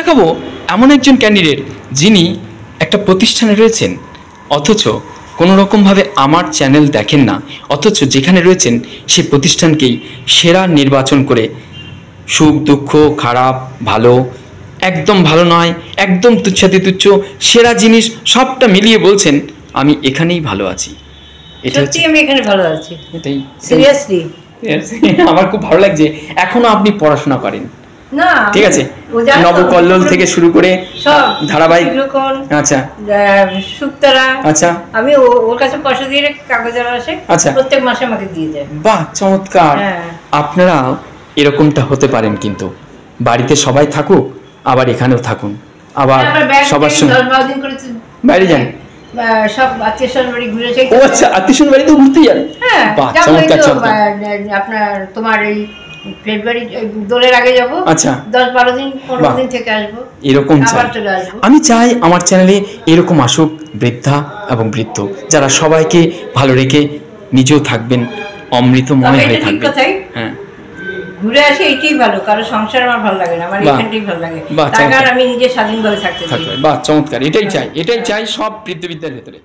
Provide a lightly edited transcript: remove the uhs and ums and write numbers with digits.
দেখাবো এমন একজন ক্যান্ডিডেট যিনি একটা প্রতিষ্ঠানে রয়েছেন, অথচ কোনো রকমভাবে আমার চ্যানেল দেখেন না, অথচ যেখানে রয়েছেন সেই প্রতিষ্ঠানকেই সেরা নির্বাচন করে সুখ দুঃখ খারাপ ভালো, একদম ভালো নয়, একদম তুচ্ছাতি তুচ্ছ, সেরা জিনিস সবটা মিলিয়ে বলছেন আমি এখানেই ভালো আছি। এটা সত্যি আমি এখানে ভালো আছি, এটাই সিরিয়াসলি। আমার খুব ভালো লাগছে। এখনো আপনি পড়াশোনা করেন? না, ঠিক আছে, নবকল্লোল থেকে শুরু করে সব ধারাবাহিক। আচ্ছা, শুক্তারা। আচ্ছা, আমি ওর কাছে পয়সা দিয়ে কাগজ আসে, আচ্ছা, প্রত্যেক মাসে আমাকে দিয়ে যায়। বাহ, চমৎকার। আপনারা এরকমটা হতে পারেন, কিন্তু বাড়িতে সবাই থাকুক, আবার এখানেও থাকুন, আবার সবার সঙ্গে বাইরে যান, সব আত্মীয় স্বজন বাড়ি ঘুরে যাই। ও আচ্ছা, আত্মীয় স্বজন বাড়িতে ঘুরতে যান? হ্যাঁ, বাহ, চমৎকার। আপনার তোমার এই প্লেট বাড়ি দোলের আগে যাবো। আচ্ছা, 10-12 দিন 15 দিন থেকে আসবো, এরকম চাই। আমি চাই আমার চ্যানেলে এরকম আসুক বৃদ্ধা এবং বৃদ্ধ, যারা সবাইকে ভালো রেখে নিজেও থাকবেন, অমৃতময় হয়ে থাকবেন। হ্যাঁ, ঘুরে আসে, এইটাই ভালো। কারো সংসার আমার ভালো লাগে না, আমার এখানটাই ভালো লাগে, তার কারণ আমি নিজে স্বাধীনভাবে থাকতে চাই। বাহ, চমৎকার। এটাই চাই সব বৃদ্ধবিদ্যার ভেতরে।